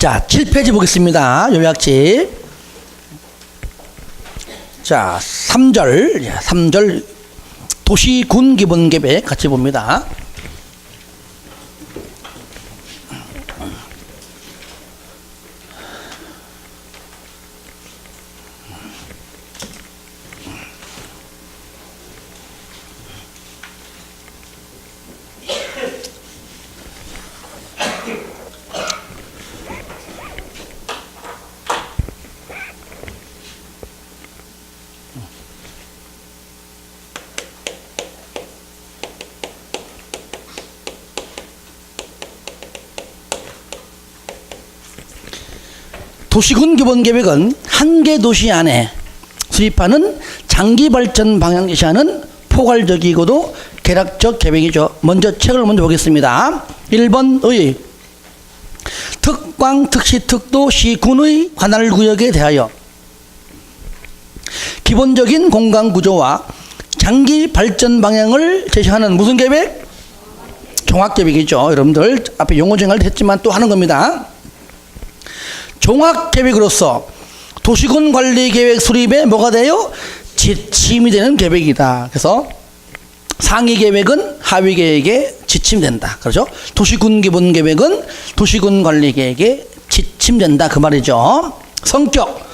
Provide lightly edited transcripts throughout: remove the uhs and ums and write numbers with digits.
자, 7페이지 보겠습니다. 요약집. 자, 3절 도시군 기본계획 같이 봅니다. 도시군 기본계획은 한 개 도시 안에 수립하는 장기발전 방향 제시하는 포괄적이고도 개략적 계획이죠. 먼저 책을 먼저 보겠습니다. 1번의 특광, 특시, 특도, 시군의 관할구역에 대하여 기본적인 공간구조와 장기발전 방향을 제시하는 무슨 계획? 종합계획이죠. 여러분들 앞에 용어 정의를 했지만 또 하는 겁니다. 종합계획으로서 도시군 관리계획 수립에 뭐가 돼요? 지침이 되는 계획이다. 그래서 상위 계획은 하위 계획에 지침된다. 그렇죠? 도시군 기본계획은 도시군 관리계획에 지침된다. 그 말이죠. 성격.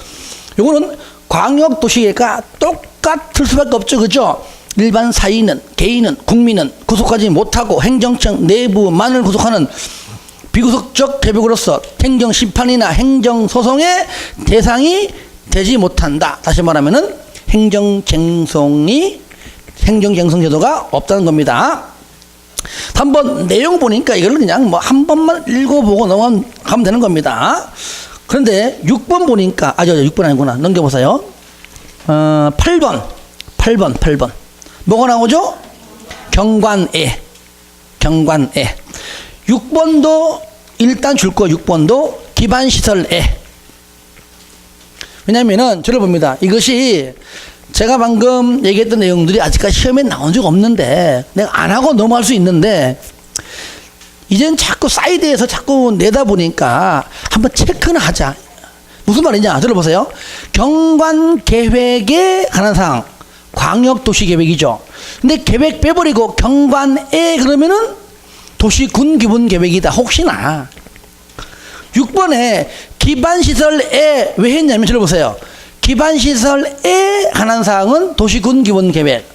요거는 광역도시계획과 똑같을 수밖에 없죠. 그죠? 일반 사인은, 개인은, 국민은 구속하지 못하고 행정청 내부만을 구속하는 비구속적 계획으로서 행정심판이나 행정소송의 대상이 되지 못한다. 다시 말하면은 행정쟁송 제도가 없다는 겁니다. 3번 내용 보니까 이걸 그냥 뭐 한 번만 읽어보고 넘어가면 되는 겁니다. 그런데 6번 보니까 6번 아니구나. 넘겨보세요. 8번 뭐가 나오죠? 경관애 6번도 일단 줄 거 6번도 기반시설에. 왜냐면은 저를 봅니다. 이것이 제가 방금 얘기했던 내용들이 아직까지 시험에 나온 적 없는데 내가 안 하고 넘어갈 수 있는데 이젠 자꾸 사이드에서 자꾸 내다 보니까 한번 체크는 하자. 무슨 말이냐 들어보세요. 경관계획에 관한 사항 광역도시계획이죠. 근데 계획 빼버리고 경관에 그러면은 도시군 기본계획이다. 혹시나 6번에 기반시설에 왜 했냐면 들어보세요. 기반시설에 관한 사항은 도시군 기본계획,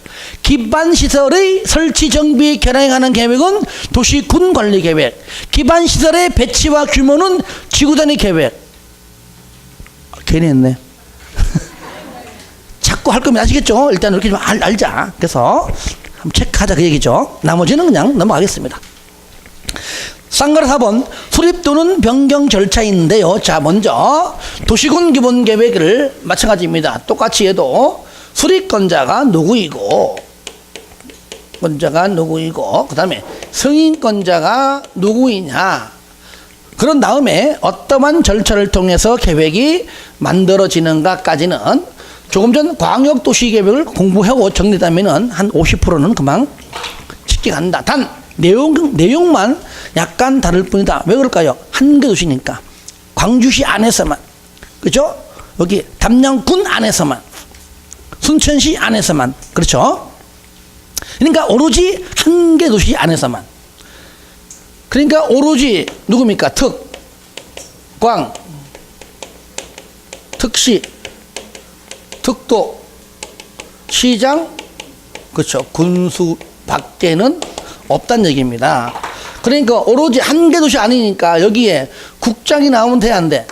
기반시설의 설치 정비 개량에 관한 계획은 도시군 관리계획, 기반시설의 배치와 규모는 지구단위 계획. 괜히 했네. 자꾸 할 거면 아시겠죠? 일단 이렇게 좀 알자. 그래서 한번 체크하자 그 얘기죠. 나머지는 그냥 넘어가겠습니다. 쌍가루 4번 수립 또는 변경 절차인데요. 자, 먼저 도시군 기본계획을 마찬가지입니다. 똑같이 해도 수립권자가 누구이고 그 다음에 승인권자가 누구이냐. 그런 다음에 어떠한 절차를 통해서 계획이 만들어지는가까지는 조금 전 광역도시계획을 공부하고 정리하면 한 50%는 금방 쉽게 간다. 단 내용만 약간 다를 뿐이다. 왜 그럴까요? 한 개 도시니까. 광주시 안에서만, 그죠? 여기 담양군 안에서만, 순천시 안에서만, 그렇죠? 그러니까 오로지 한 개 도시 안에서만. 그러니까 오로지 누굽니까? 특, 광, 특시, 특도, 시장, 그렇죠? 군수 밖에는 없다는 얘기입니다. 그러니까 오로지 한 개 도시 아니니까 여기에 국장이 나오면 돼, 안 돼?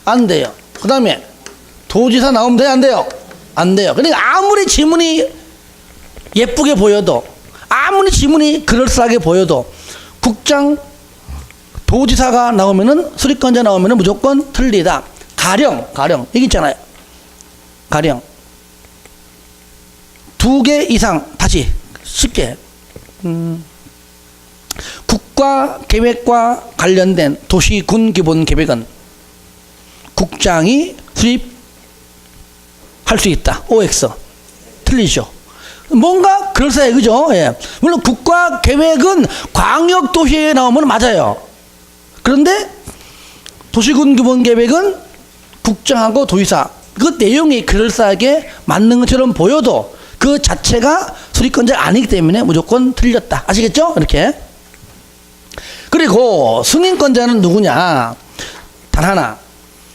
안 돼요. 그 다음에 도지사 나오면 돼, 안 돼요? 안 돼요. 그러니까 아무리 지문이 예쁘게 보여도, 아무리 지문이 그럴싸하게 보여도 국장, 도지사가 나오면은, 수립권자 나오면은 무조건 틀리다. 가령 여기 있잖아요. 가령 2개 이상, 다시 쉽게 국가계획과 관련된 도시군 기본계획은 국장이 수립할 수 있다. OX 틀리죠. 뭔가 그럴싸해, 그죠? 예. 물론 국가계획은 광역도시에 나오면 맞아요. 그런데 도시군 기본 계획은 국정하고 도의사 그 내용이 그럴싸하게 맞는 것처럼 보여도 그 자체가 수립권자가 아니기 때문에 무조건 틀렸다. 아시겠죠? 이렇게. 그리고 승인권자는 누구냐? 단 하나.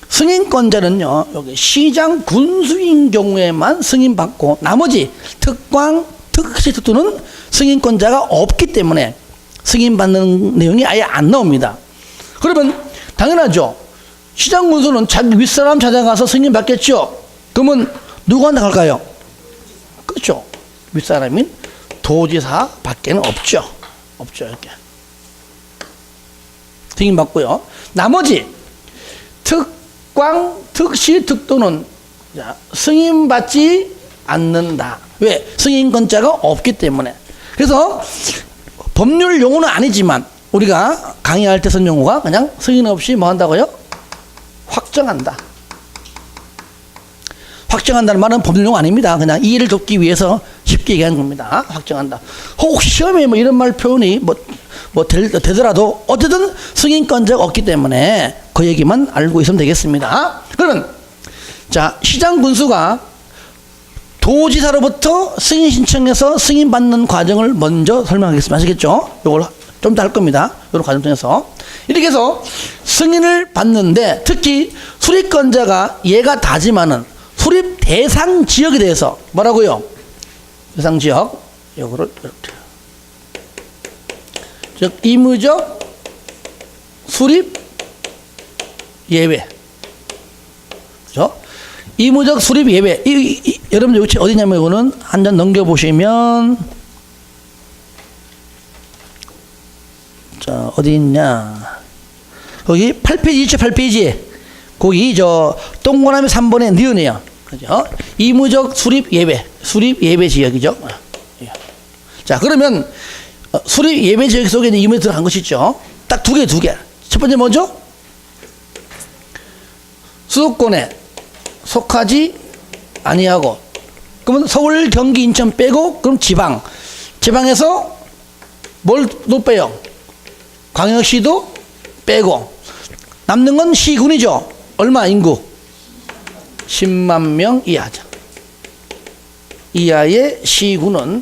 승인권자는요, 여기 시장 군수인 경우에만 승인받고 나머지 특광, 특시, 특도는 승인권자가 없기 때문에 승인받는 내용이 아예 안 나옵니다. 그러면 당연하죠. 시장 군수는 자기 윗사람 찾아가서 승인받겠죠. 그러면 누구한테 갈까요? 그렇죠. 윗사람인 도지사 밖에는 없죠. 없죠. 이렇게. 승인받고요. 나머지 특광, 특시, 특도는 승인받지 않는다. 왜? 승인권자가 없기 때문에. 그래서 법률 용어는 아니지만 우리가 강의할 때 쓴 용어가 그냥 승인 없이 뭐 한다고요? 확정한다. 확정한다는 말은 법률 용어 아닙니다. 그냥 이해를 돕기 위해서 쉽게 얘기하는 겁니다. 확정한다. 혹시 시험에 뭐 이런 말 표현이 되더라도 어쨌든 승인권자가 없기 때문에 그 얘기만 알고 있으면 되겠습니다. 그러면 자, 시장 군수가 도지사로부터 승인 신청해서 승인받는 과정을 먼저 설명하겠습니다. 아시겠죠? 이걸 좀 더 할 겁니다. 이런 과정 통해서. 이렇게 해서 승인을 받는데 특히 수립권자가 얘가 다지만은 수립 대상 지역에 대해서 뭐라고요? 대상 지역. 요거를 이렇게. 즉, 의무적 수립 예외. 그죠? 의무적 수립 예외. 여러분들 위치 어디냐면 이거는 한 장 넘겨보시면 자, 어디 있냐. 거기 8페이지 있죠, 8페이지. 거기 동그라미 3번에 니은이에요. 그죠? 의무적 수립 예외. 수립 예외 지역이죠. 자, 그러면 수립 예외 지역 속에 있는 의무에 들어간 것이 있죠. 딱 두 개. 첫 번째 뭐죠? 수도권에 속하지 아니하고, 그러면 서울, 경기, 인천 빼고, 그럼 지방에서 뭘 또 빼요? 광역시도 빼고, 남는 건 시군이죠. 얼마 인구? 10만 명 이하죠. 이하의 시군은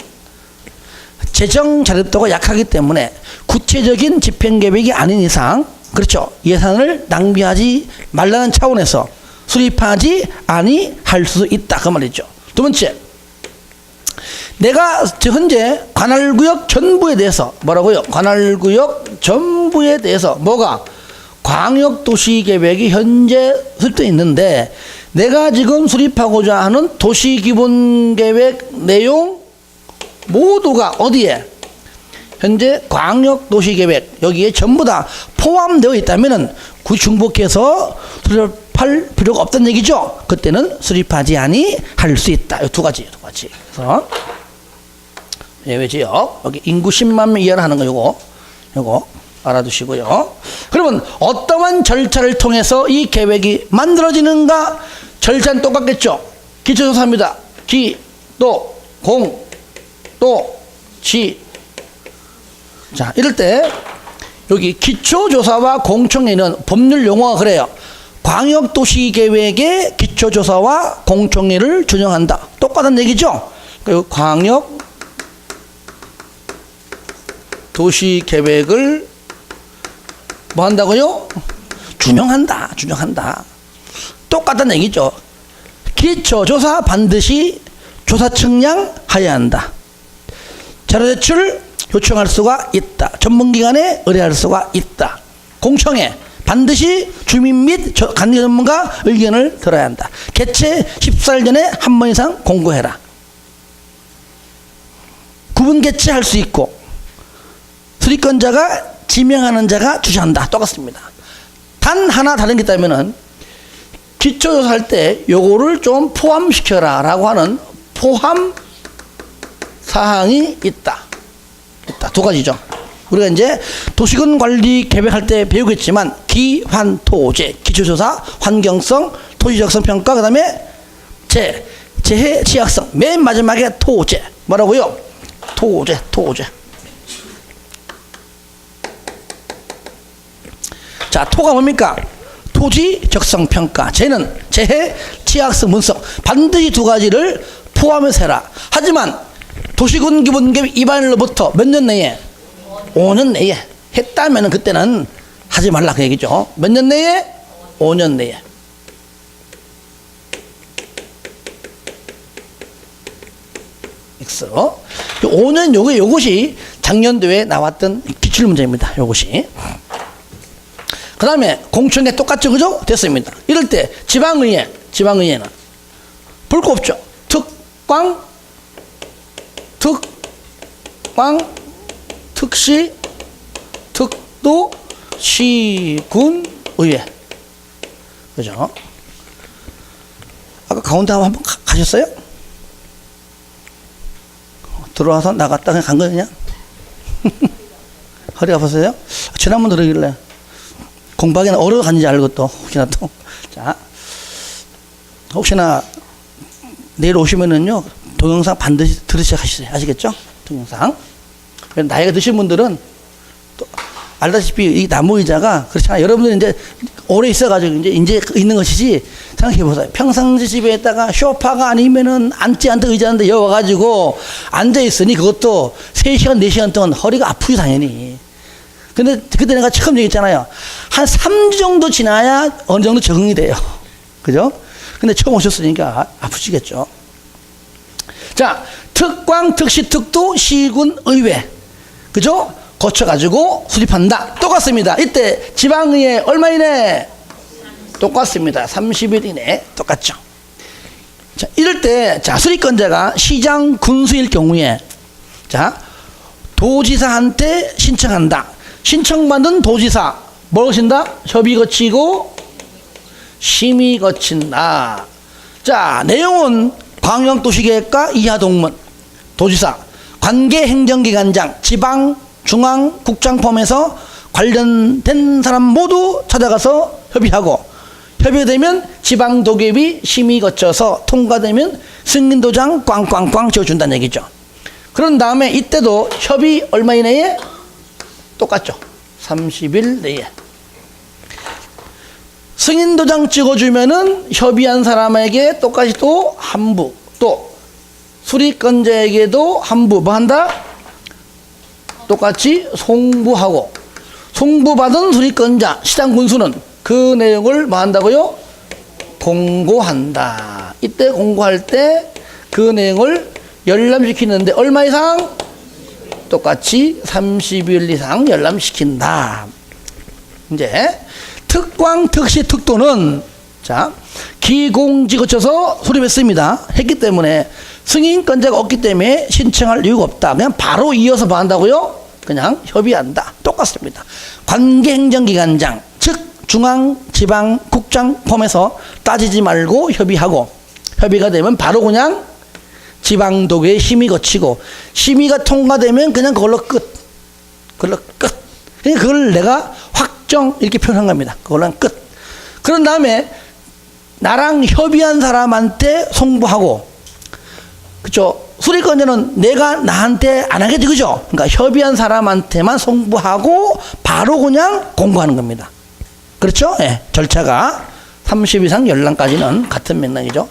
재정 자립도가 약하기 때문에 구체적인 집행 계획이 아닌 이상, 그렇죠, 예산을 낭비하지 말라는 차원에서 수립하지 아니할 수 있다. 그 말이죠. 두 번째, 내가 현재 관할구역 전부에 대해서 뭐라고요? 관할구역 전부에 대해서 뭐가? 광역도시계획이 현재 수립되어 있는데 내가 지금 수립하고자 하는 도시기본계획 내용 모두가 어디에? 현재 광역도시계획 여기에 전부 다 포함되어 있다면 굳이 중복해서 수립할 필요가 없다는 얘기죠. 그때는 수립하지 아니할 수 있다. 이 두 가지. 그래서 예외지역 여기 인구 10만 명 이하로 하는 거 요거 알아두시고요. 그러면 어떠한 절차를 통해서 이 계획이 만들어지는가? 절차는 똑같겠죠. 기초조사입니다. 기, 또, 공, 또, 지. 자, 이럴 때 여기 기초조사와 공청회는 법률 용어가 그래요. 광역도시계획의 기초조사와 공청회를 준용한다. 똑같은 얘기죠. 그리고 광역도시계획을 뭐 한다고요? 준용한다. 똑같은 얘기죠. 기초조사 반드시 조사 측량하여야 한다. 자료제출 요청할 수가 있다. 전문기관에 의뢰할 수가 있다. 공청회 반드시 주민 및 관계 전문가 의견을 들어야 한다. 개최 14일 전에 한 번 이상 공고해라. 구분 개최할 수 있고 수립권자가 지명하는 자가 주재한다. 똑같습니다. 단 하나 다른 게 있다면은 기초조사할 때 요거를 좀 포함시켜라 라고 하는 포함 사항이 있다. 두 가지죠. 우리가 이제 도시군 관리 계획할 때 배우겠지만 기환토제, 기초조사, 환경성, 토지적성 평가, 그 다음에 재해 취약성, 맨 마지막에 토제. 뭐라고요? 토제. 자, 토가 뭡니까? 토지 적성 평가. 재는 재해, 취약성 분석. 반드시 두 가지를 포함해서 해라. 하지만 도시군 기본계획 입안으로부터 몇 년 내에? 5년 내에 했다면 그때는 하지 말라 그 얘기죠. 몇 년 내에? 5년 내에. X. 5년 요것이 작년도에 나왔던 기출문제입니다. 요것이. 그 다음에 공청회 똑같죠, 그죠? 됐습니다. 이럴 때 지방의회는 볼 거 없죠. 특광, 특시, 특도, 시, 군, 의회. 그죠? 아까 가운데 한번 가셨어요? 들어와서 나갔다 그냥 간 거냐? 허리 아팠어요? 지난번 들으길래 공부하기는 어려워 갔는지 알고 또 혹시나 또. 자, 혹시나 내일 오시면은요 동영상 반드시 들으셔야 하시세요. 아시겠죠? 동영상. 나이가 드신 분들은 또 알다시피 이 나무 의자가 그렇잖아요. 여러분들 이제 오래 있어가지고 이제 있는 것이지. 생각해보세요. 평상시 집에 있다가 쇼파가 아니면은 앉지 않던 의자인데 여기 와가지고 앉아있으니 그것도 3시간, 4시간 동안 허리가 아프지, 당연히. 근데 그때 내가 처음 얘기했잖아요. 한 3주 정도 지나야 어느 정도 적응이 돼요. 그죠? 근데 처음 오셨으니까 아프시겠죠. 자, 특광, 특시, 특도, 시군, 의회. 그죠? 거쳐가지고 수립한다. 똑같습니다. 이때 지방의회 얼마 이내? 똑같습니다. 30일 이내 똑같죠. 자, 이럴 때, 자, 수립권자가 시장, 군수일 경우에, 자, 도지사한테 신청한다. 신청받은 도지사, 뭘 거친다? 협의 거치고, 심의 거친다. 자, 내용은 광역도시계획과 이하동문, 도지사, 관계행정기관장, 지방, 중앙, 국장 포함해서 관련된 사람 모두 찾아가서 협의하고, 협의가 되면 지방도계비 심의 거쳐서 통과되면 승인도장 꽝꽝꽝 지어준다는 얘기죠. 그런 다음에 이때도 협의 얼마 이내에? 똑같죠. 30일 내에. 승인도장 찍어주면은 협의한 사람에게 똑같이 또 한부, 또 수리권자에게도 한부, 뭐 한다? 똑같이 송부하고, 송부받은 수리권자, 시장군수는 그 내용을 뭐 한다고요? 공고한다. 이때 공고할 때 그 내용을 열람시키는데 얼마 이상? 똑같이 30일 이상 열람시킨다. 이제 특광, 특시, 특도는 자, 기공지 거쳐서 수립했습니다. 했기 때문에 승인권자가 없기 때문에 신청할 이유가 없다. 그냥 바로 이어서 뭐 한다고요? 그냥 협의한다. 똑같습니다. 관계행정기관장, 즉 중앙, 지방, 국장 포함해서 따지지 말고 협의하고, 협의가 되면 바로 그냥 지방도계에 심의 거치고, 심의가 통과되면 그냥 그걸로 끝. 그걸로 끝. 그러니까 그걸 내가 확정 이렇게 표현한 겁니다. 그걸로 끝. 그런 다음에 나랑 협의한 사람한테 송부하고, 그쵸? 수리권자는 내가 나한테 안 하겠지, 그죠? 그러니까 협의한 사람한테만 송부하고 바로 그냥 공고하는 겁니다. 그렇죠? 예, 절차가 30 이상 열람까지는 같은 맥락이죠.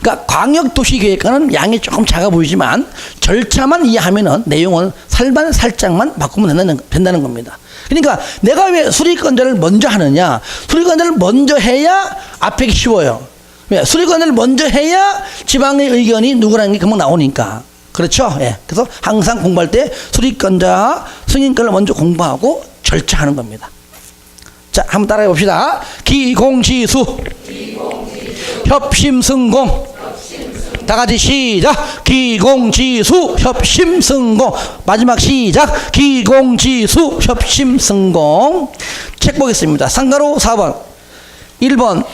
그러니까 광역도시계획과는 양이 조금 작아 보이지만 절차만 이해하면은 내용은 살짝만 바꾸면 된다는 겁니다. 그러니까 내가 왜 수리권자를 먼저 하느냐? 수리권자를 먼저 해야 앞에 쉬워요. 왜? 수리권자를 먼저 해야 지방의 의견이 누구라는 게 금방 나오니까. 그렇죠? 예. 그래서 항상 공부할 때 수리권자 승인권을 먼저 공부하고 절차하는 겁니다. 자, 한번 따라해 봅시다. 기공지수, 협심승공. 다 같이 시작. 기공지수, 협심승공. 마지막 시작. 기공지수, 협심승공. 책 보겠습니다. 상가로 4번. 1번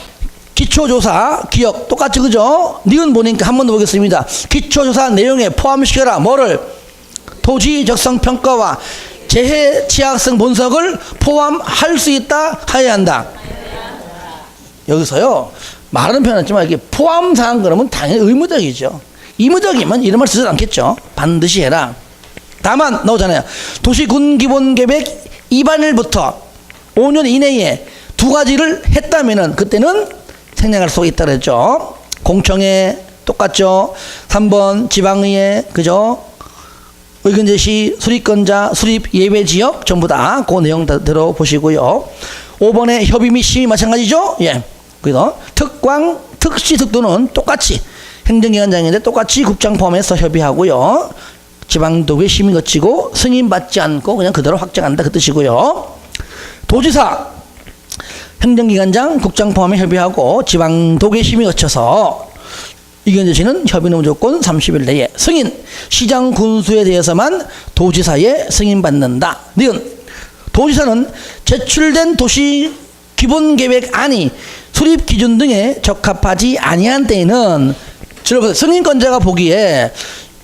기초조사 기억 똑같이, 그죠? 니은 보니까 한 번 더 보겠습니다. 기초조사 내용에 포함시켜라. 뭐를? 토지 적성 평가와 재해 취약성 분석을 포함할 수 있다, 해야 한다. 여기서요, 말은 표현했지만 이게 포함사항 그러면 당연히 의무적이죠. 의무적이면 이런 말 쓰지 않겠죠. 반드시 해라. 다만 나오잖아요. 도시군 기본계획 입안일부터 5년 이내에 두 가지를 했다면은 그때는 생략할 수가 있다 그랬죠. 공청회 똑같죠. 3번 지방의회, 그죠? 의견 제시, 수립권자, 수립 예외 지역 전부 다 그 내용 다 들어보시고요. 5번에 협의 및 심의 마찬가지죠. 예. 그래서 특광, 특시, 특도는 똑같이 행정기관장인데 똑같이 국장 포함해서 협의하고요. 지방도의 심의 거치고 승인받지 않고 그냥 그대로 확정한다 그 뜻이고요. 도지사, 행정기관장, 국장 포함해 협의하고 지방도의 심의 거쳐서 의견 제시는 협의는 무조건 30일 내에 승인, 시장 군수에 대해서만 도지사의 승인받는다. 니은 도지사는 제출된 도시 기본계획안이 수립 기준 등에 적합하지 아니한 때에는 승인권자가 보기에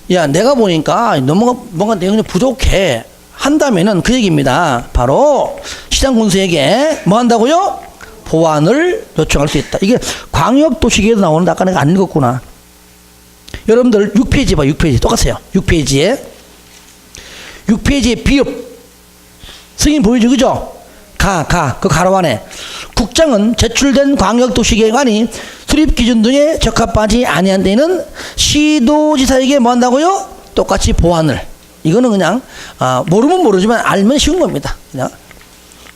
야 내가 보니까 너무 뭔가 내용이 부족해 한다면은 그 얘기입니다. 바로 시장 군수에게 뭐 한다고요? 보완을 요청할 수 있다. 이게 광역도시계획에도 나오는데 아까 내가 안 읽었구나. 여러분들 6페이지 봐. 6페이지 똑같아요. 6페이지에 비읍 승인 보이죠? 그죠? 그 가로 안에 국장은 제출된 광역도시계획안이 수립기준 등에 적합하지 아니한 데는 시도지사에게 뭐 한다고요? 똑같이 보완을. 이거는 그냥 모르면 모르지만 알면 쉬운 겁니다. 그냥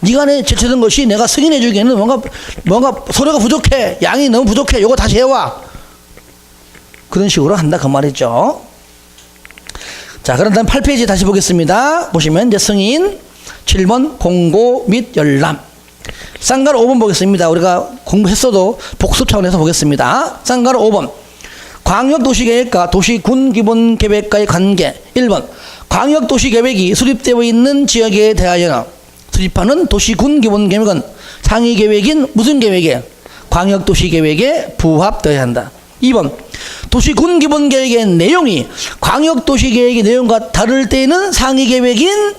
네가 내 제출된 것이 내가 승인해 주기에는 뭔가 소리가 부족해, 양이 너무 부족해, 요거 다시 해와. 그런 식으로 한다 그 말이죠. 자, 그런 다음 8페이지 다시 보겠습니다. 보시면 이제 승인 7번 공고 및 열람. 쌍가루 5번 보겠습니다. 우리가 공부했어도 복습 차원에서 보겠습니다. 쌍가루 5번 광역도시계획과 도시군기본계획과의 관계. 1번 광역도시계획이 수립되어 있는 지역에 대하여 수립하는 도시군기본계획은 상위계획인 무슨 계획에? 광역도시계획에 부합되어야 한다. 2번 도시군기본계획의 내용이 광역도시계획의 내용과 다를 때에는 상위계획인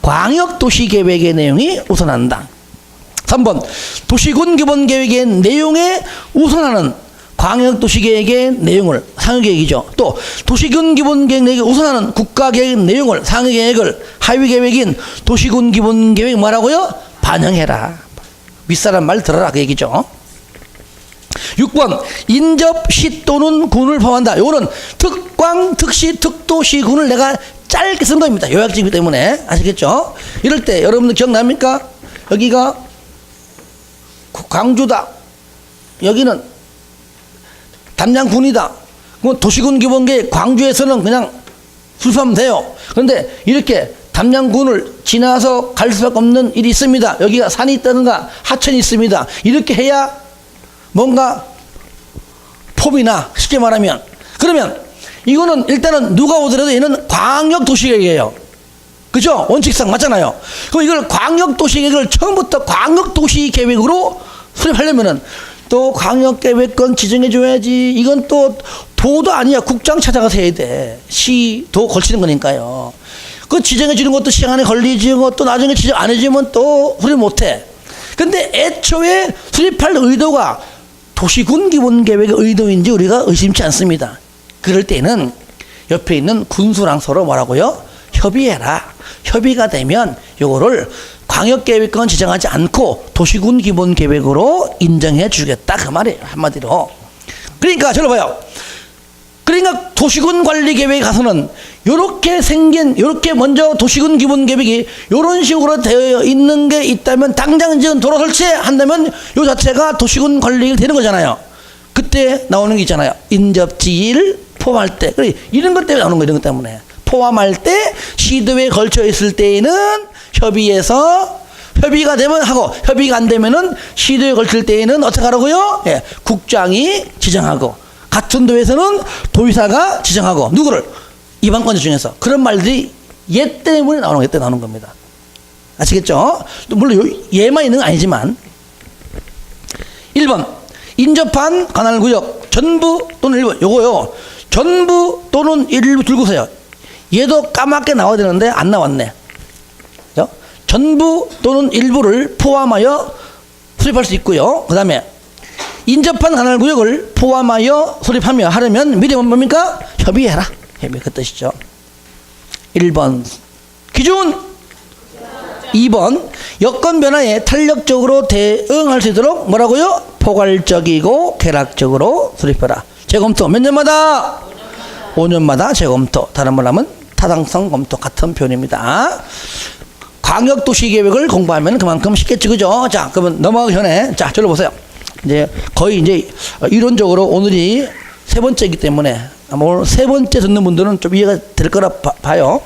광역도시계획의 내용이 우선한다. 3번 도시군기본계획의 내용에 우선하는 광역도시계획의 내용을 상위계획이죠. 또 도시군기본계획 내용에 우선하는 국가계획 내용을 상위계획을 하위계획인 도시군기본계획 뭐라고요? 반영해라. 윗사람 말 들어라 그 얘기죠. 6번 인접시 또는 군을 포함한다. 요거는 특광, 특시, 특도시, 군을 내가 짧게 쓴 겁니다. 요약집이기 때문에 아시겠죠? 이럴 때 여러분들 기억납니까? 여기가 광주다. 여기는 담양군이다. 그럼 도시군 기본계획 광주에서는 그냥 수립하면 돼요. 그런데 이렇게 담양군을 지나서 갈 수밖에 없는 일이 있습니다. 여기가 산이 있다든가 하천이 있습니다. 이렇게 해야 뭔가 폼이나 쉽게 말하면 그러면 이거는 일단은 누가 오더라도 얘는 광역도시계획이에요. 그죠? 원칙상 맞잖아요. 그럼 이걸 광역도시계획을 처음부터 광역도시계획으로 수립하려면은 또 광역계획권 지정해줘야지. 이건 또 도도 아니야. 국장 찾아가서 해야 돼. 시도 걸치는 거니까요. 그 지정해주는 것도 시간에 걸리지. 또 나중에 지정 안 해주면 또 수립 못해. 근데 애초에 수립할 의도가 도시군 기본계획의 의도인지 우리가 의심치 않습니다. 그럴 때는 옆에 있는 군수랑 서로 뭐라고요? 협의해라. 협의가 되면 요거를 광역계획권 지정하지 않고 도시군 기본계획으로 인정해 주겠다 그 말이에요. 한마디로. 그러니까 저를 봐요. 그러니까 도시군 관리계획에 가서는 요렇게 먼저 도시군 기본계획이 요런 식으로 되어 있는 게 있다면 당장 지금 도로 설치한다면 요 자체가 도시군 관리계획이 되는 거잖아요. 그때 나오는 게 있잖아요. 인접지를 포함할 때. 그래, 이런 것 때문에 나오는 거예요. 이런 것 때문에. 포함할 때 시도에 걸쳐 있을 때에는 협의해서 협의가 되면 하고 협의가 안 되면은 시도에 걸칠 때에는 어떻게 하라고요? 예, 국장이 지정하고 같은 도에서는 도의사가 지정하고 누구를? 이방권자 중에서. 그런 말들이 얘 때문에 나오는 게 나오는 겁니다. 아시겠죠? 물론 얘만 있는 건 아니지만 1번 인접한 관할구역 전부 또는 일부 요거요. 전부 또는 일부 들고서요. 얘도 까맣게 나와야 되는데 안 나왔네. 그죠? 전부 또는 일부를 포함하여 수립할 수 있고요. 그 다음에 인접한 관할구역을 포함하여 수립하며 하려면 미리 뭡니까? 협의해라. 협의 그 뜻이죠. 1번 기준 2번 여건 변화에 탄력적으로 대응할 수 있도록 뭐라고요? 포괄적이고 개락적으로 수립해라. 재검토 몇 년마다? 5년마다 재검토. 다른 말로 하면 타당성 검토 같은 표현입니다. 광역도시계획을 공부하면 그만큼 쉽겠지, 그죠? 자, 그러면 넘어가기 전에 자, 저를 보세요. 이제 거의 이제 이론적으로 오늘이 세 번째이기 때문에 아마 오늘 세 번째 듣는 분들은 좀 이해가 될 거라 봐요.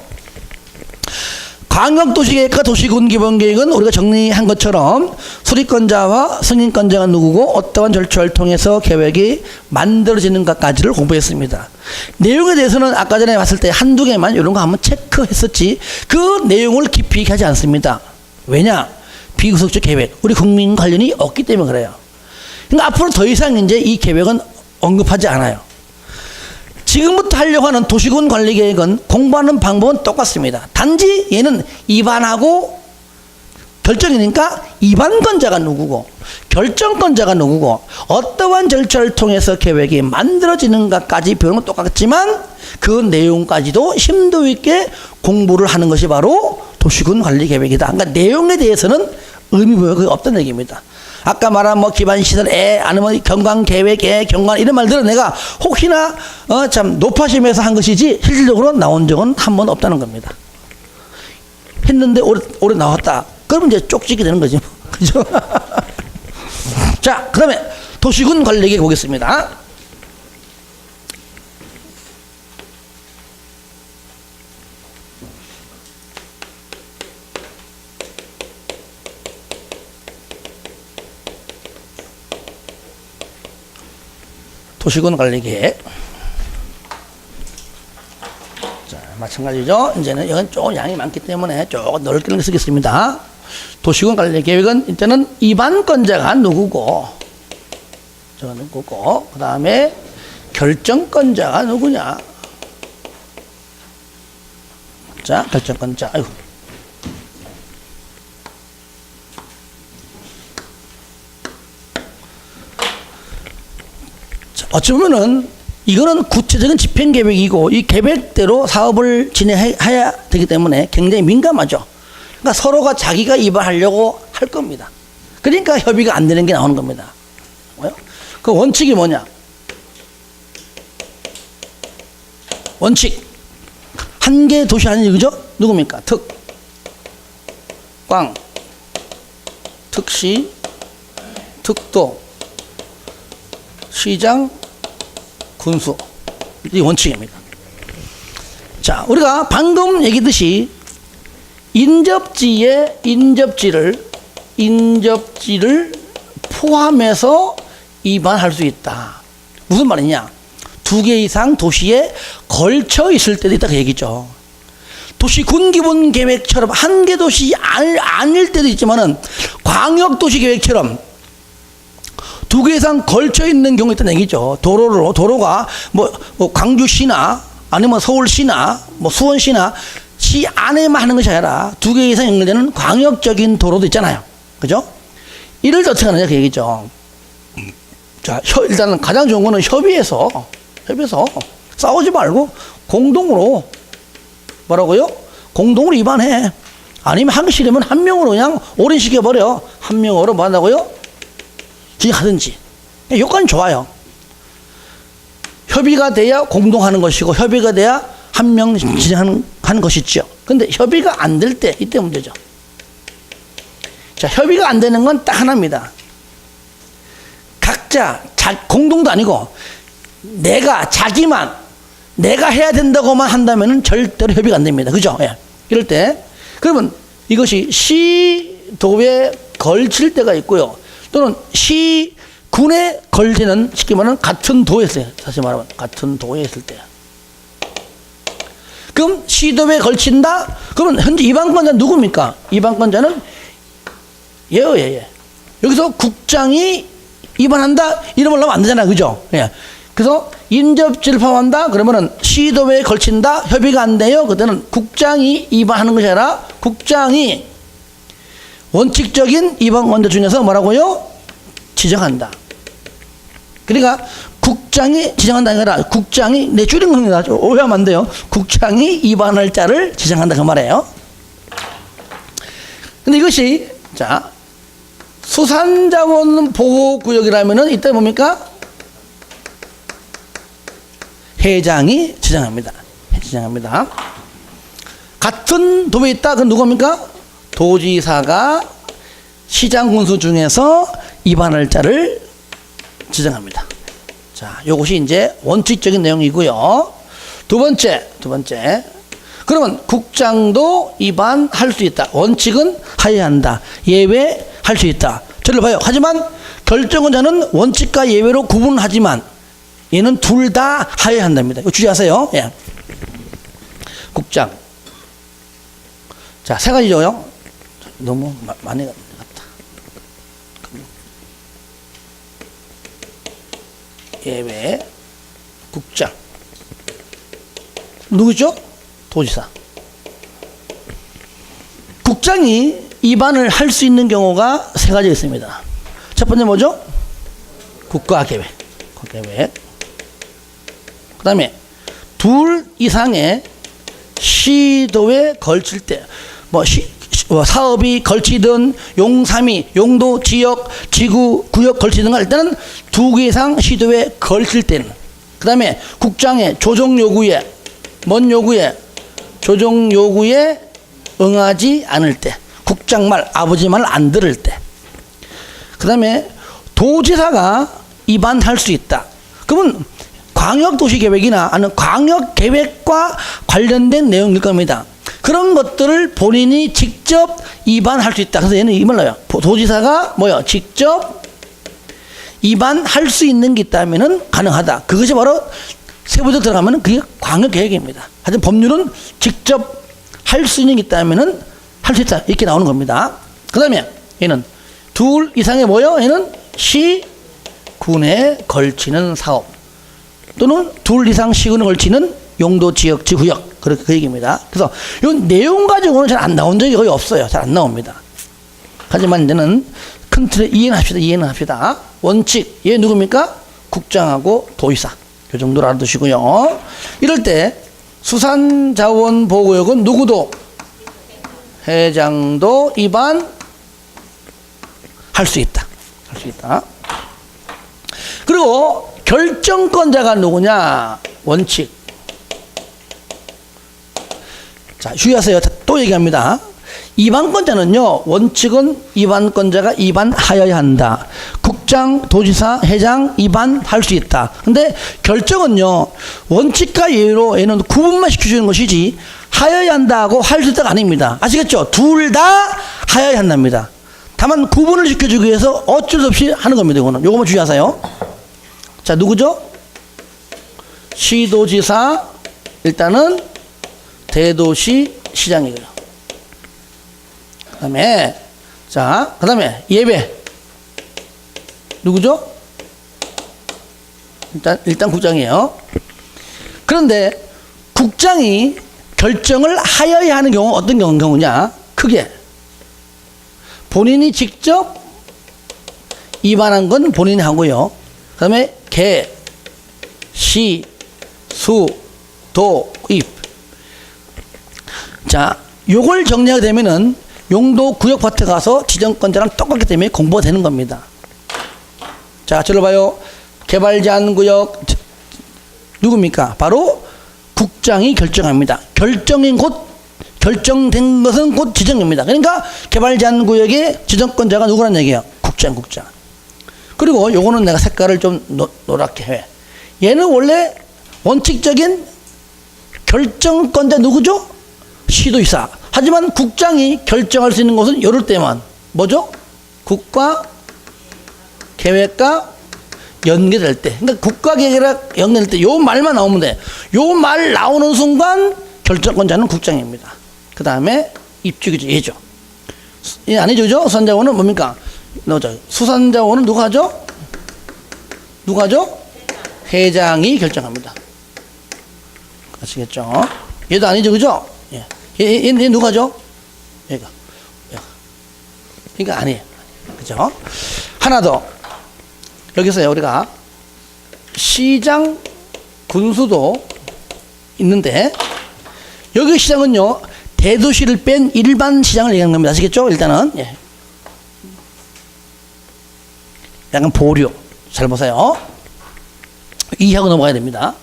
광역도시계획과 도시군기본계획은 우리가 정리한 것처럼 수립권자와 승인권자가 누구고 어떠한 절차를 통해서 계획이 만들어지는 것까지를 공부했습니다. 내용에 대해서는 아까 전에 봤을 때 한두 개만 이런 거 한번 체크했었지 그 내용을 깊이 있게 하지 않습니다. 왜냐? 비구속적 계획, 우리 국민 관련이 없기 때문에 그래요. 그러니까 앞으로 더 이상 이제 이 계획은 언급하지 않아요. 지금부터 하려고 하는 도시군 관리 계획은 공부하는 방법은 똑같습니다. 단지 얘는 입안하고 결정이니까 입안권자가 누구고 결정권자가 누구고 어떠한 절차를 통해서 계획이 만들어지는가까지 배우는 건 똑같지만 그 내용까지도 심도 있게 공부를 하는 것이 바로 도시군 관리 계획이다. 그러니까 내용에 대해서는 의미부여가 없다는 얘기입니다. 아까 말한 뭐 기반시설에 아니면 경관계획에 경관 이런 말들은 내가 혹시나 참 높아심에서 한 것이지 실질적으로 나온 적은 한 번 없다는 겁니다. 했는데 올해 나왔다. 그러면 이제 쪽지게 되는 거지. 그죠? 자, 그 다음에 도시군 관리계획 보겠습니다. 도시군 관리계획. 자, 마찬가지죠. 이제는 이건 조금 양이 많기 때문에 조금 넓게 쓰겠습니다. 도시군 관리계획은 이때는 입안권자가 누구고, 저가 누구고, 그 다음에 결정권자가 누구냐. 자, 결정권자. 아이고. 어찌 보면은 이거는 구체적인 집행계획이고 이 계획대로 사업을 진행해야 되기 때문에 굉장히 민감하죠. 그러니까 서로가 자기가 입안하려고 할 겁니다. 그러니까 협의가 안 되는 게 나오는 겁니다. 그 원칙이 뭐냐? 원칙. 한 개의 도시 아니죠, 그죠? 누굽니까? 특, 광, 특시, 특도, 시장, 군수. 이 원칙입니다. 자, 우리가 방금 얘기했듯이 인접지를 포함해서 입안할 수 있다. 무슨 말이냐? 2개 이상 도시에 걸쳐 있을 때도 있다 그 얘기죠. 도시군 기본 계획처럼 한 개 도시 아닐 때도 있지만은 광역도시 계획처럼 2개 이상 걸쳐 있는 경우 있다는 얘기죠. 도로가 뭐 광주시나 아니면 서울시나 뭐 수원시나 시 안에만 하는 것이 아니라 2개 이상 연결되는 광역적인 도로도 있잖아요. 그죠? 이를 어떻게 하느냐 그 얘기죠. 자, 일단은 가장 좋은 거는 협의해서 싸우지 말고 공동으로 뭐라고요? 공동으로 입안해. 아니면 하기 싫으면 한 명으로 그냥 올인시켜버려. 한 명으로 뭐 한다고요? 하든지. 요건이 좋아요. 협의가 돼야 공동하는 것이고 협의가 돼야 한 명 진행하는 것이죠. 근데 협의가 안 될 때 이때 문제죠. 자, 협의가 안 되는 건 딱 하나입니다. 각자 공동도 아니고 자기만 내가 해야 된다고만 한다면은 절대로 협의가 안 됩니다. 그죠? 예. 이럴 때 그러면 이것이 시도에 걸칠 때가 있고요. 또는 시군에 걸리는 쉽게 말하면 같은 도에 있어요. 다시 말하면 같은 도에 있을 때. 그럼 시도에 걸친다? 그러면 현재 입안권자 누굽니까? 입안권자는 예. 여기서 국장이 입안한다? 이러면 하면 안 되잖아요. 그죠? 예. 그래서 인접지를 포함한다? 그러면은 시도에 걸친다? 협의가 안 돼요? 그때는 국장이 입안하는 것이 아니라 국장이 원칙적인 입안권자 중에서 뭐라고요? 지정한다. 그러니까 국장이 지정한다 아니라 국장이 내 줄인 겁니다. 오해하면 안 돼요. 국장이 입안할 자를 지정한다 그 말이에요. 근데 이것이, 자, 수산자원 보호구역이라면은 이때 뭡니까? 회장이 지정합니다. 지정합니다. 같은 도에 있다. 그건 누굽니까? 도지사가 시장 군수 중에서 입안할 자를 지정합니다. 자, 요것이 이제 원칙적인 내용이고요. 두 번째. 그러면 국장도 입안할 수 있다. 원칙은 하야한다. 예외할 수 있다. 저를 봐요. 하지만 결정권자는 원칙과 예외로 구분하지만 얘는 둘 다 하야한답니다. 이거 주의하세요. 예. 국장. 자, 세 가지죠요. 너무 많이 갔다. 예외, 국장. 누구죠? 도지사. 국장이 입안을 할 수 있는 경우가 세 가지 있습니다. 첫 번째 뭐죠? 국가계획. 그 다음에 둘 이상의 시도에 걸칠 때, 사업이 걸치든 용삼이, 용도, 지역, 지구, 구역 걸치든 할 때는 두 개 이상 시도에 걸칠 때는, 그 다음에 국장의 조정 요구에, 뭔 요구에? 조정 요구에 응하지 않을 때, 국장 말, 아버지 말 안 들을 때, 그 다음에 도지사가 입안할 수 있다. 그러면 광역도시계획이나 아니면 광역계획과 관련된 내용일 겁니다. 그런 것들을 본인이 직접 입안할 수 있다. 그래서 얘는 이 말로요. 도지사가 뭐요? 직접 입안할 수 있는 게 있다면은 가능하다. 그것이 바로 세부적 들어가면은 그게 광역계획입니다. 하여튼 법률은 직접 할 수 있는 게 있다면은 할 수 있다. 이렇게 나오는 겁니다. 그 다음에 얘는 둘 이상의 뭐요? 얘는 시, 군에 걸치는 사업 또는 둘 이상 시군에 걸치는 용도, 지역, 지구역. 그렇게 그 얘기입니다. 그래서 이 내용 가지고는 잘 안 나온 적이 거의 없어요. 잘 안 나옵니다. 하지만 이제는 큰 틀에 이해는 합시다. 원칙, 얘 누굽니까? 국장하고 도지사. 이 정도로 알아두시고요. 이럴 때 수산자원보호구역은 누구도 회장도 입안할 수 있다. 할 수 있다. 그리고 결정권자가 누구냐? 원칙. 자, 주의하세요. 또 얘기합니다. 입안권자는요, 원칙은 입안권자가 입안하여야 한다. 국장, 도지사, 회장 입안할 수 있다. 근데 결정은요, 원칙과 예외로 얘는 구분만 시켜주는 것이지 하여야 한다고 할 수 있다가 아닙니다. 아시겠죠? 둘 다 하여야 한답니다. 다만 구분을 시켜주기 위해서 어쩔 수 없이 하는 겁니다. 이거는. 요거만 주의하세요. 자, 누구죠? 시도지사, 일단은 대도시 시장이고요. 그 다음에, 자, 그 다음에 예배. 누구죠? 일단 국장이에요. 그런데 국장이 결정을 하여야 하는 경우는 어떤 경우냐? 크게. 본인이 직접 입안한 건 본인이 하고요. 그 다음에 개, 시, 수, 도, 입. 자, 요걸 정리하게 되면은 용도 구역 파트 가서 지정권자랑 똑같기 때문에 공부가 되는 겁니다. 자, 저를 봐요. 개발 제한 구역 누굽니까? 바로 국장이 결정합니다. 결정된 것은 곧 지정입니다. 그러니까 개발 제한 구역의 지정권자가 누구란 얘기예요? 국장. 그리고 요거는 내가 색깔을 좀 노랗게 해. 얘는 원래 원칙적인 결정권자 누구죠? 시도지사. 하지만 국장이 결정할 수 있는 것은 이럴 때만. 뭐죠? 국가 계획과 연계될 때. 그러니까 국가 계획이랑 연계될 때 요 말만 나오면 돼. 요 말 나오는 순간 결정권자는 국장입니다. 그 다음에 입주기죠. 얘죠. 얘 아니죠. 그죠? 수산자원은 뭡니까? 수산자원은 누가 하죠? 회장이 결정합니다. 아시겠죠? 얘도 아니죠. 그죠? 예. 얘 누가 하죠? 얘가. 그러니까 아니에요. 그죠? 하나 더. 여기서요, 우리가 시장 군수도 있는데, 여기 시장은요, 대도시를 뺀 일반 시장을 얘기하는 겁니다. 아시겠죠? 일단은 예. 약간 보류. 잘 보세요. 이해하고 넘어가야 됩니다.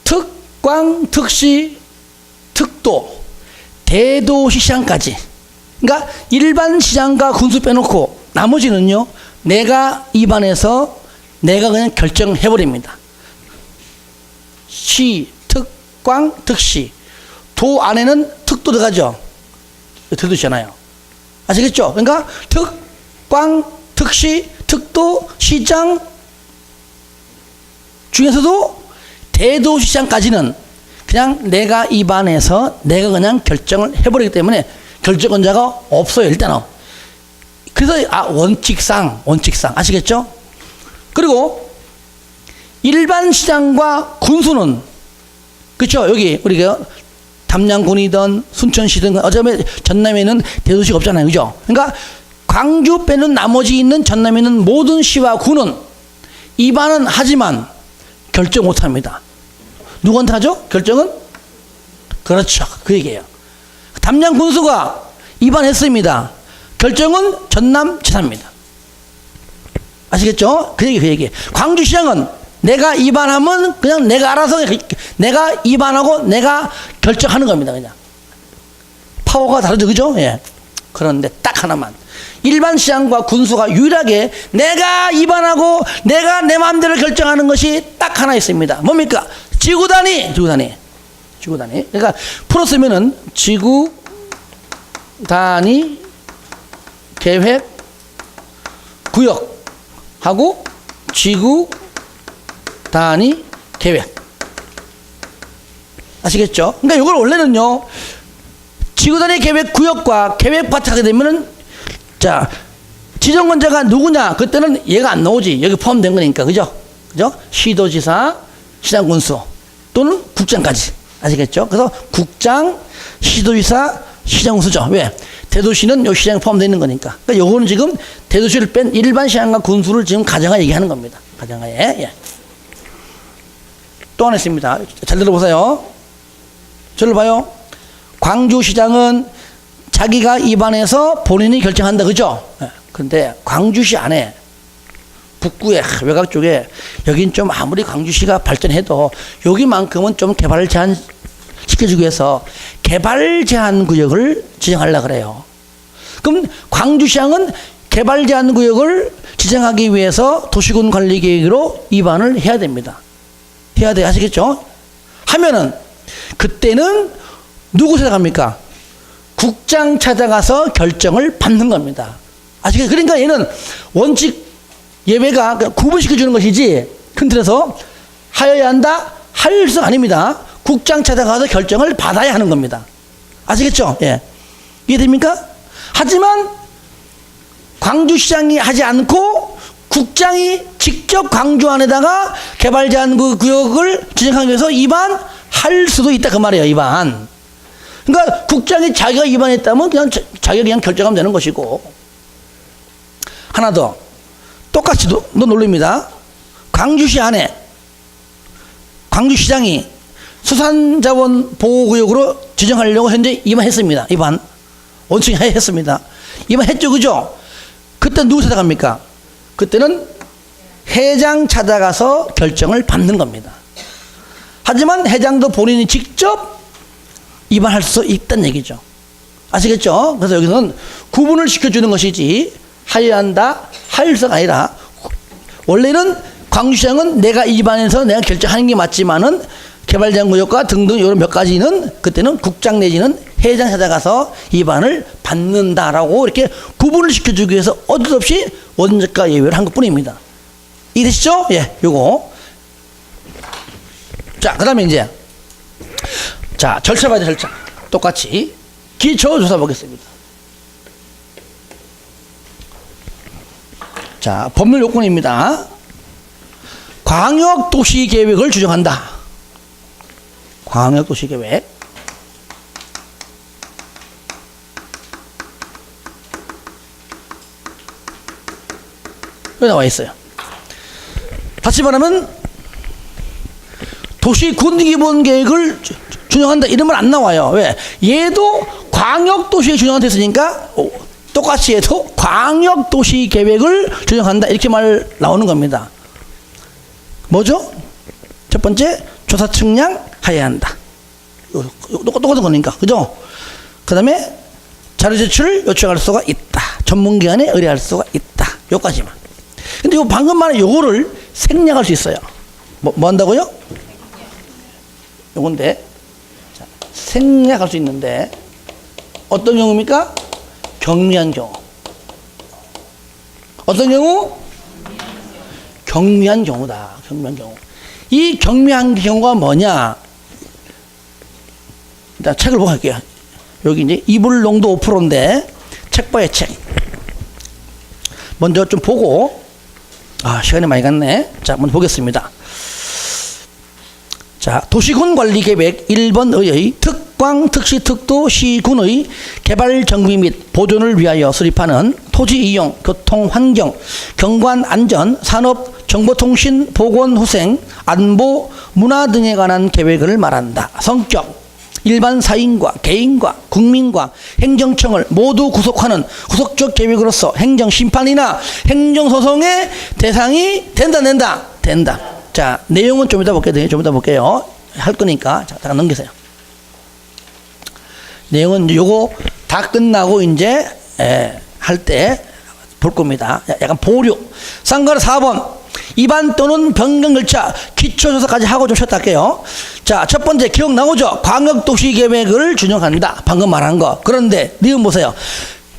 특광, 특시, 특도, 대도시 시장까지. 그러니까 일반 시장과 군수 빼놓고 나머지는요, 내가 입안해서 내가 그냥 결정해버립니다. 시, 특광, 특시. 도 안에는 특도 들어가죠. 대도시잖아요. 아시겠죠? 그러니까 특광, 특시, 특도, 시장 중에서도 대도시장까지는 그냥 내가 입안해서 내가 그냥 결정을 해버리기 때문에 결정권자가 없어요. 일단은. 그래서 원칙상 아시겠죠? 그리고 일반 시장과 군수는 그렇죠? 여기 우리가 담양군이든 순천시든 어차피 전남에는 대도시가 없잖아요. 그죠? 그러니까 광주 빼는 나머지 있는 전남에 있는 모든 시와 군은 입안은 하지만 결정 못합니다. 누구한테 하죠? 결정은? 그렇죠. 그 얘기예요. 담양 군수가 입안했습니다. 결정은 전남지사입니다. 아시겠죠? 그 얘기. 광주시장은 내가 입안하면 그냥 내가 알아서 내가 입안하고 내가 결정하는 겁니다. 그냥 파워가 다르죠, 그죠? 예. 그런데 딱 하나만 일반 시장과 군수가 유일하게 내가 입안하고 내가 내 마음대로 결정하는 것이 딱 하나 있습니다. 뭡니까? 지구단위. 그러니까 풀었으면은 지구 단위 계획 구역하고 지구 단위 계획. 아시겠죠? 그러니까 이걸 원래는요, 지구 단위 계획 구역과 계획 파트 하게 되면은, 자, 지정권자가 누구냐? 그때는 얘가 안 나오지. 여기 포함된 거니까. 그죠? 시도지사, 시장군수 또는 국장까지. 아시겠죠? 그래서 국장, 시도지사, 시장군수죠. 왜? 대도시는 요 시장에 포함되어 있는 거니까. 그러니까 요거는 지금 대도시를 뺀 일반 시장과 군수를 지금 가정하에 얘기하는 겁니다. 가정하에. 예. 또 하나 있습니다. 잘 들어보세요. 저를 봐요. 광주시장은 자기가 입안해서 본인이 결정한다. 그죠? 예. 근데 광주시 안에 북구에 외곽 쪽에 여긴 좀 아무리 광주시가 발전해도 여기만큼은 좀 개발 제한 시켜주기 위해서 개발 제한 구역을 지정하려고 그래요. 그럼 광주시장은 개발 제한 구역을 지정하기 위해서 도시군 관리 계획으로 입안을 해야 됩니다. 해야 돼. 아시겠죠? 하면은 그때는 누구 찾아갑니까? 국장 찾아가서 결정을 받는 겁니다. 아시겠죠? 그러니까 얘는 원칙 예외가 구분시켜 주는 것이지 큰 틀에서 하여야 한다? 할 수 아닙니다. 국장 찾아가서 결정을 받아야 하는 겁니다. 아시겠죠? 예. 이해됩니까? 하지만 광주시장이 하지 않고 국장이 직접 광주 안에다가 개발 제한 구역을 지정하기 위해서 입안할 수도 있다. 그 말이에요. 입안. 그러니까 국장이 자기가 입안했다면 그냥 자기가 그냥 결정하면 되는 것이고. 하나 더. 똑같이 또 놀립니다. 광주시 안에 광주시장이 수산자원 보호구역으로 지정하려고 현재 입안했습니다. 입안. 원칙이 했습니다. 입안했죠. 그죠? 그때 누구 찾아갑니까? 그때는 회장 찾아가서 결정을 받는 겁니다. 하지만 회장도 본인이 직접 입안할 수 있다는 얘기죠. 아시겠죠? 그래서 여기서는 구분을 시켜주는 것이지 하여야 한다, 할 수가 아니라 원래는 광주시장은 내가 입안해서 내가 결정하는 게 맞지만은 개발제한구역과 등등 이런 몇 가지는 그때는 국장 내지는 회장 찾아가서 입안을 받는다라고 이렇게 구분을 시켜주기 위해서 어쩔 수 없이 원칙과 예외를 한 것뿐입니다. 이해되시죠? 예, 요거. 자, 그 다음에 이제 자, 절차 봐야 돼. 절차. 똑같이 기초조사 보겠습니다. 자, 법률 요건입니다. 광역도시계획을 규정한다. 광역도시계획. 여기 나와 있어요. 다시 말하면 도시 군 기본 계획을 준용한다 이런 말 안 나와요. 왜? 얘도 광역 도시에 준용한다 했으니까 똑같이 해도 광역 도시 계획을 준용한다 이렇게 말 나오는 겁니다. 뭐죠? 첫 번째, 조사 측량해야 한다. 똑같은 거니까, 그죠? 그 다음에 자료 제출을 요청할 수가 있다. 전문기관에 의뢰할 수가 있다. 요까지만. 근데 요 방금 말한 요거를 생략할 수 있어요. 뭐 한다고요? 요건데, 자, 생략할 수 있는데, 어떤 경우입니까? 경미한 경우. 어떤 경우? 경미한 경우다. 경미한 경우. 이 경미한 경우가 뭐냐? 일단 책을 보고 갈게요. 여기 이제 이불 농도 5%인데, 책 봐요, 책. 먼저 좀 보고, 시간이 많이 갔네. 자, 먼저 보겠습니다. 자, 도시군 관리 계획 1번의 특광, 특시, 특도, 시군의 개발 정비 및 보존을 위하여 수립하는 토지 이용, 교통 환경, 경관 안전, 산업, 정보통신, 보건 후생, 안보, 문화 등에 관한 계획을 말한다. 성격, 일반 사인과 개인과 국민과 행정청을 모두 구속하는 구속적 계획으로서 행정심판이나 행정소송의 대상이 된다. 자, 내용은 좀 이따 볼게요. 좀 이따 볼게요. 할 거니까. 자, 잠깐 넘기세요. 내용은 요거 다 끝나고 이제 할 때 볼 겁니다. 약간 보류. 쌍거리 4번. 위반 또는 변경 절차 기초조사까지 하고 좀 쉬었다 할게요. 자, 첫 번째 기억 나오죠? 광역도시계획을 준용한다. 방금 말한 거. 그런데 니은 보세요.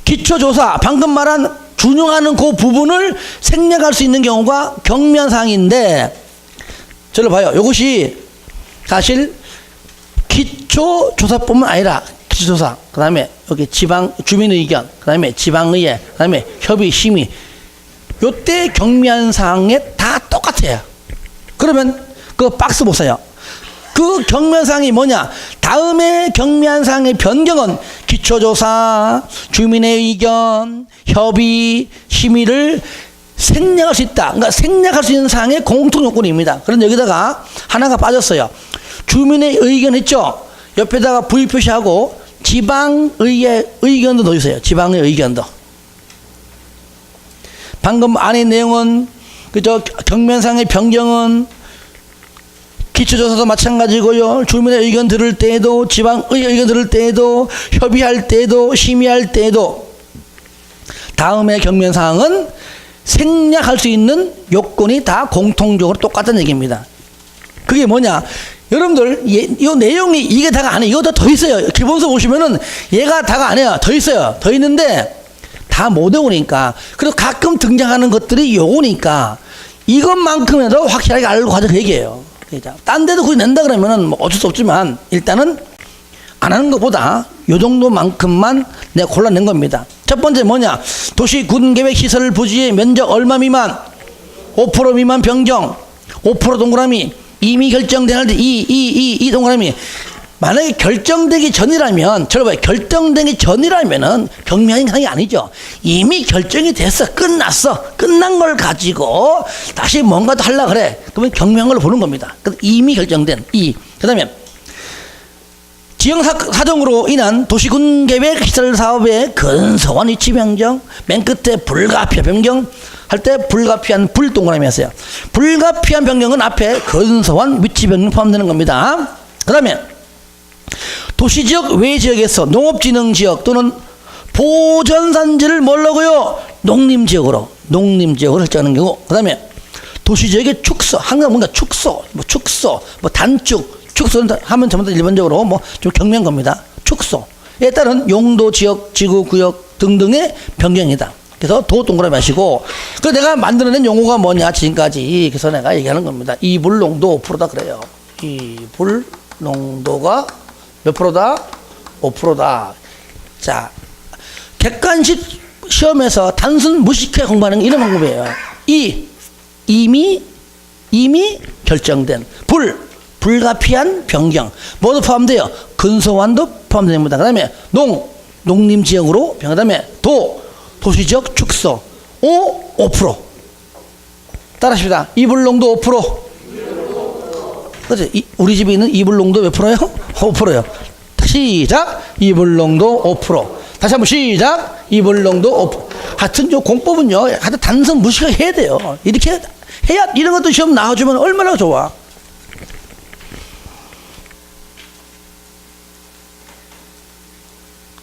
기초조사 방금 말한 준용하는 그 부분을 생략할 수 있는 경우가 경미한 사항인데, 저를 봐요. 이것이 사실 기초조사뿐만 아니라 기초조사, 그 다음에 여기 지방 주민의견, 그 다음에 지방의회, 그 다음에 협의 심의, 요때 경미한 사항에 다 똑같아요. 그러면 그 박스 보세요. 그 경미한 사항이 뭐냐? 다음에 경미한 사항의 변경은 기초조사, 주민의 의견, 협의, 심의를 생략할 수 있다. 그러니까 생략할 수 있는 사항의 공통 요건입니다. 그런데 여기다가 하나가 빠졌어요. 주민의 의견 했죠? 옆에다가 V 표시하고 지방의회 의견도 넣으세요. 지방의 의견도. 방금 안의 내용은 그저 경면상의 변경은 기초조사도 마찬가지고요. 주민의 의견 들을 때에도, 지방의 의견 들을 때에도, 협의할 때에도, 심의할 때에도 다음의 경면사항은 생략할 수 있는 요건이 다 공통적으로 똑같다는 얘기입니다. 그게 뭐냐? 여러분들, 이 내용이 이게 다가 아니에요. 이거 더 있어요. 기본서 보시면은 얘가 다가 아니에요. 더 있어요. 더 있는데 다 못 외우니까. 그리고 가끔 등장하는 것들이 요거니까 이것만큼이라도 확실하게 알고 가자 그 얘기예요. 딴 데도 그걸 낸다 그러면은 뭐 어쩔 수 없지만 일단은 안 하는 것보다 요 정도만큼만 내가 골라낸 겁니다. 첫 번째 뭐냐? 도시 군계획 시설 부지의 면적 얼마 미만, 5% 미만 변경, 5% 동그라미, 이미 결정된 이 동그라미. 만약에 결정되기 전이라면, 저를 봐요. 결정되기 전이라면은 경미한 상이 아니죠. 이미 결정이 됐어. 끝났어. 끝난 걸 가지고 다시 뭔가 더 하려고 그래. 그러면 경미한 걸로 보는 겁니다. 이미 결정된 그 다음에 지형 사정으로 인한 도시군 계획 시설 사업의 근소한 위치 변경, 맨 끝에 불가피한 변경 할 때 불가피한 불 동그라미였어요. 불가피한 변경은 앞에 근소한 위치 변경 포함되는 겁니다. 그 다음에 도시지역 외 지역에서 농업진흥지역 또는 보전산지를 뭐라고요? 농림지역으로 설정하는 경우. 그 다음에 도시지역의 축소, 항상 뭔가 축소, 단축, 축소는 하면 전부 다 일반적으로 뭐 좀 경미한 겁니다. 축소에 따른 용도, 지역, 지구, 구역 등등의 변경이다. 그래서 도 동그라미 하시고, 그 내가 만들어낸 용어가 뭐냐 지금까지. 그래서 내가 얘기하는 겁니다. 이불 농도 5%다 그래요. 이불 농도가 몇 프로다? 5%다. 자, 객관식 시험에서 단순 무식해 공부하는 게 이런 방법이에요. 이미 결정된 불가피한 변경 모두 포함돼요. 근소한도 포함됩니다. 그 다음에 농림지역으로 변경, 그 다음에 도시지역 축소 5% 따라하십니다. 이불농도 5%. 그렇지? 우리 집에 있는 이불 농도 몇 프로요? 5%요. 시작. 이불 농도 5%. 다시 한번 시작. 이불 농도 5%. 하여튼 요 공법은요. 하여튼 단선 무식하게 해야 돼요. 이렇게 해야 이런 것도 시험 나와주면 얼마나 좋아.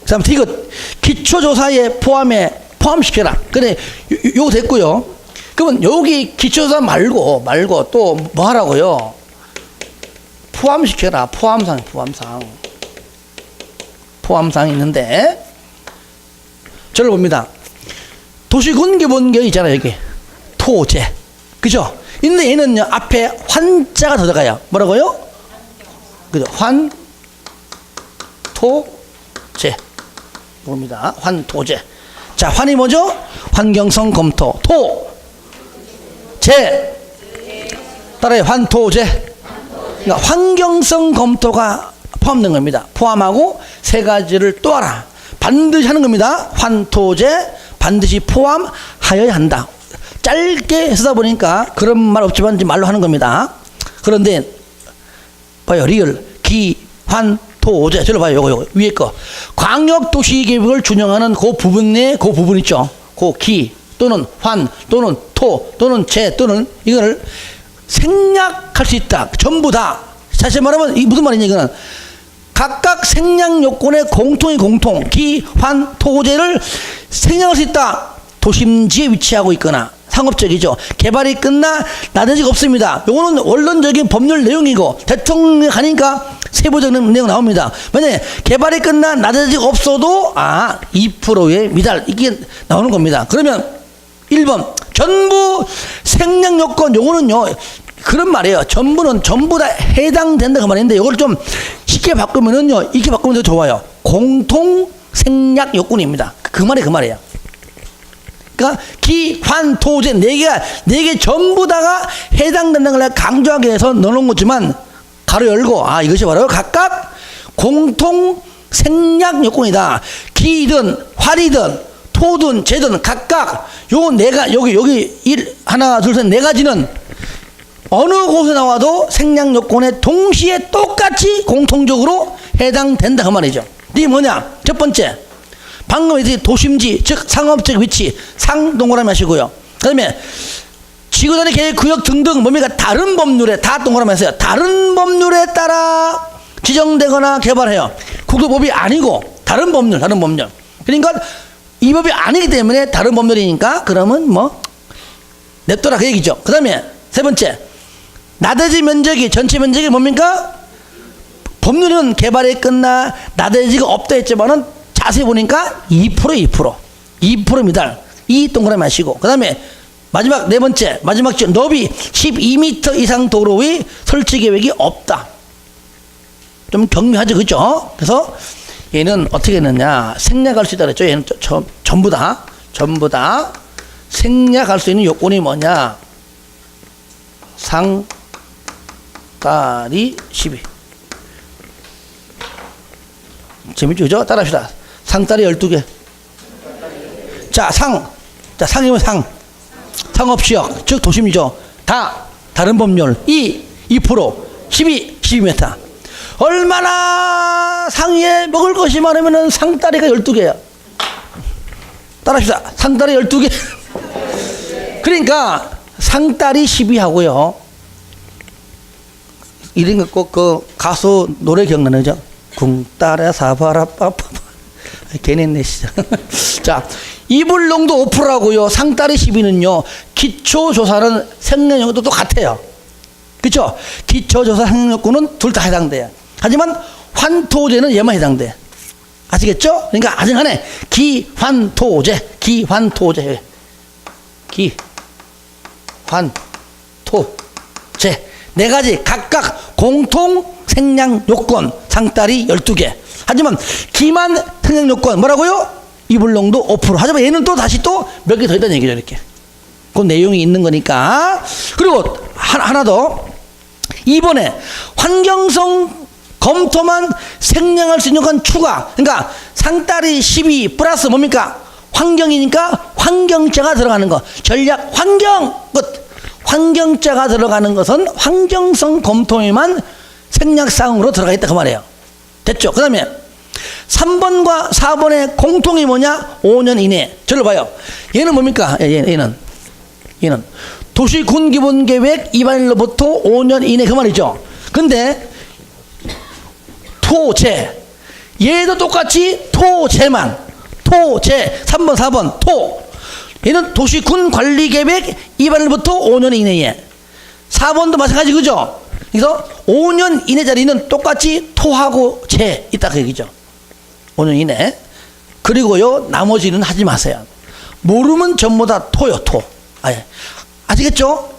자, 아무튼 이거 기초조사에 포함시켜라. 그래, 요거 됐고요. 그러면 여기 기초조사 말고 또 뭐 하라고요? 포함시켜라. 포함사항 있는데, 저를 봅니다. 도시군기본계획 있잖아요, 여기. 토제. 그죠? 근데 얘는요, 앞에 환자가 더 들어가요. 뭐라고요? 그죠? 환토제. 봅니다. 환토제. 자, 환이 뭐죠? 환경성 검토. 제. 따라요. 환토제. 그러니까 환경성 검토가 포함된 겁니다. 포함하고 세 가지를 또 하라. 반드시 하는 겁니다. 환토제 반드시 포함하여야 한다. 짧게 쓰다 보니까 그런 말 없지만 말로 하는 겁니다. 그런데 봐요. 리얼 기환토제. 저를 봐요. 요거 위에 거. 광역도시계획을 준용하는 그 부분 내에 그 부분 있죠. 그 기 또는 환 또는 토 또는 제 또는 이거를 생략할 수 있다. 전부 다. 다시 말하면 이게 무슨 말이냐 이거는 각각 생략 요건의 공통 기환 토제를 생략할 수 있다. 도심지에 위치하고 있거나 상업적이죠. 개발이 끝나 나대지가 없습니다. 요거는 원론적인 법률 내용이고 대통령이 가니까 세부적인 내용 나옵니다. 만약에 개발이 끝나 나대지가 없어도 2%의 미달 이게 나오는 겁니다. 그러면 1번 전부 생략 요건 요거는요 그런 말이에요. 전부 다 해당된다 그 말인데 이걸 좀 쉽게 바꾸면은요 이렇게 바꾸면 더 좋아요. 공통 생략 요건입니다. 그 말이에요. 그러니까 기환토제 네 개 전부 다가 해당된다는 걸 강조하기 위해서 넣어놓은 거지만 가로 열고 이것이 바로 각각 공통 생략 요건이다. 기든 활이든 토든 제든 각각 요 여기 하나 둘 셋 네 가지는 어느 곳에 나와도 생략 요건에 동시에 똑같이 공통적으로 해당된다 그 말이죠. 이게 뭐냐? 첫 번째, 방금 얘기했듯이 도심지 즉 상업적 위치 상 동그라미 하시고요. 그다음에 지구단위 계획 구역 등등 뭡니까? 다른 법률에 다 동그라미 하세요. 다른 법률에 따라 지정되거나 개발해요. 국토법이 아니고 다른 법률. 그러니까 이 법이 아니기 때문에 다른 법률이니까 그러면 뭐 냅둬라 그 얘기죠. 그다음에 세 번째, 나대지 면적이 전체 면적이 뭡니까? 법률은 개발이 끝나 나대지가 없다 했지만은 자세히 보니까 2% 미달. 이 동그라미 하시고 그다음에 마지막 네 번째 마지막 지역 너비 12m 이상 도로의 설치 계획이 없다. 좀 경미하죠, 그죠? 그래서 얘는 어떻게 했느냐? 생략할 수 있다 그랬죠. 얘는 전부 다 생략할 수 있는 요건이 뭐냐? 상따리 12. 재밌죠, 그죠? 따라합시다. 상따리 12개. 자, 상이면 상업지역, 즉 도심이죠. 다른 법률 2%, 12m. 얼마나 상위에 먹을 것이 많으면 상따리가 12개야. 따라합시다. 상따리 12개. 그러니까 상따리 12하고요. 이런 거 꼭 그 가수 노래 기억나죠? 궁따라 사바라 빠빠. 괜히 했네 진짜. 자, 이불농도 5%라고요. 상따리 12는요. 기초조사는 생략요건도 똑같아요. 그렇죠? 기초조사 생략요건은 둘 다 해당돼요. 하지만 환토제는 얘만 해당돼. 아시겠죠? 그러니까 아증하네. 기환토제. 네 가지 각각 공통 생략 요건 상따리 12개. 하지만 기만 생략 요건 뭐라고요? 이불농도 5%. 하지만 얘는 또 다시 또 몇 개 더 있다는 얘기죠. 이렇게 그 내용이 있는 거니까. 그리고 하나 더. 이번에 환경성 검토만 생략할 수 있는 건 추가. 그러니까 상따리 12 플러스 뭡니까? 환경이니까 환경자가 들어가는 거. 전략 환경 끝. 환경자가 들어가는 것은 환경성 검토에만 생략사항으로 들어가 있다 그 말이에요. 됐죠? 그 다음에 3번과 4번의 공통이 뭐냐? 5년 이내. 저를 봐요. 얘는 뭡니까? 얘는 도시군기본계획 입안일로부터 5년 이내 그 말이죠. 근데 토제 얘도 똑같이 토제만 토제 3번 4번 토 얘는 도시군관리계획 입안일부터 5년 이내에 4번도 마찬가지 그죠? 그래서 5년 이내 자리는 똑같이 토하고 제 있다 그 얘기죠. 5년 이내. 그리고요 나머지는 하지 마세요. 모르면 전부 다 토요 토. 아시겠죠?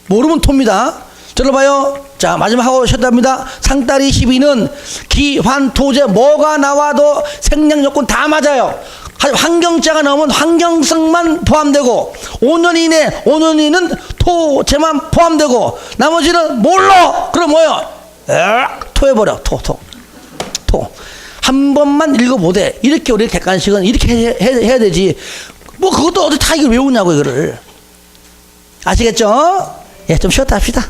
모르면 토입니다. 들어봐요. 자 마지막 하고 쉬었답니다. 상따리 12는 기환토제 뭐가 나와도 생략 요건 다 맞아요. 환경자가 나오면 환경성만 포함되고 5년 이내 5년 이내는 토제만 포함되고 나머지는 몰라. 그럼 뭐예요? 토해버려. 토. 한 번만 읽어보되 이렇게 우리 객관식은 이렇게 해야 되지. 뭐 그것도 어디 다 이걸 외우냐고 이거를. 아시겠죠? 예, 좀 쉬었다 합시다.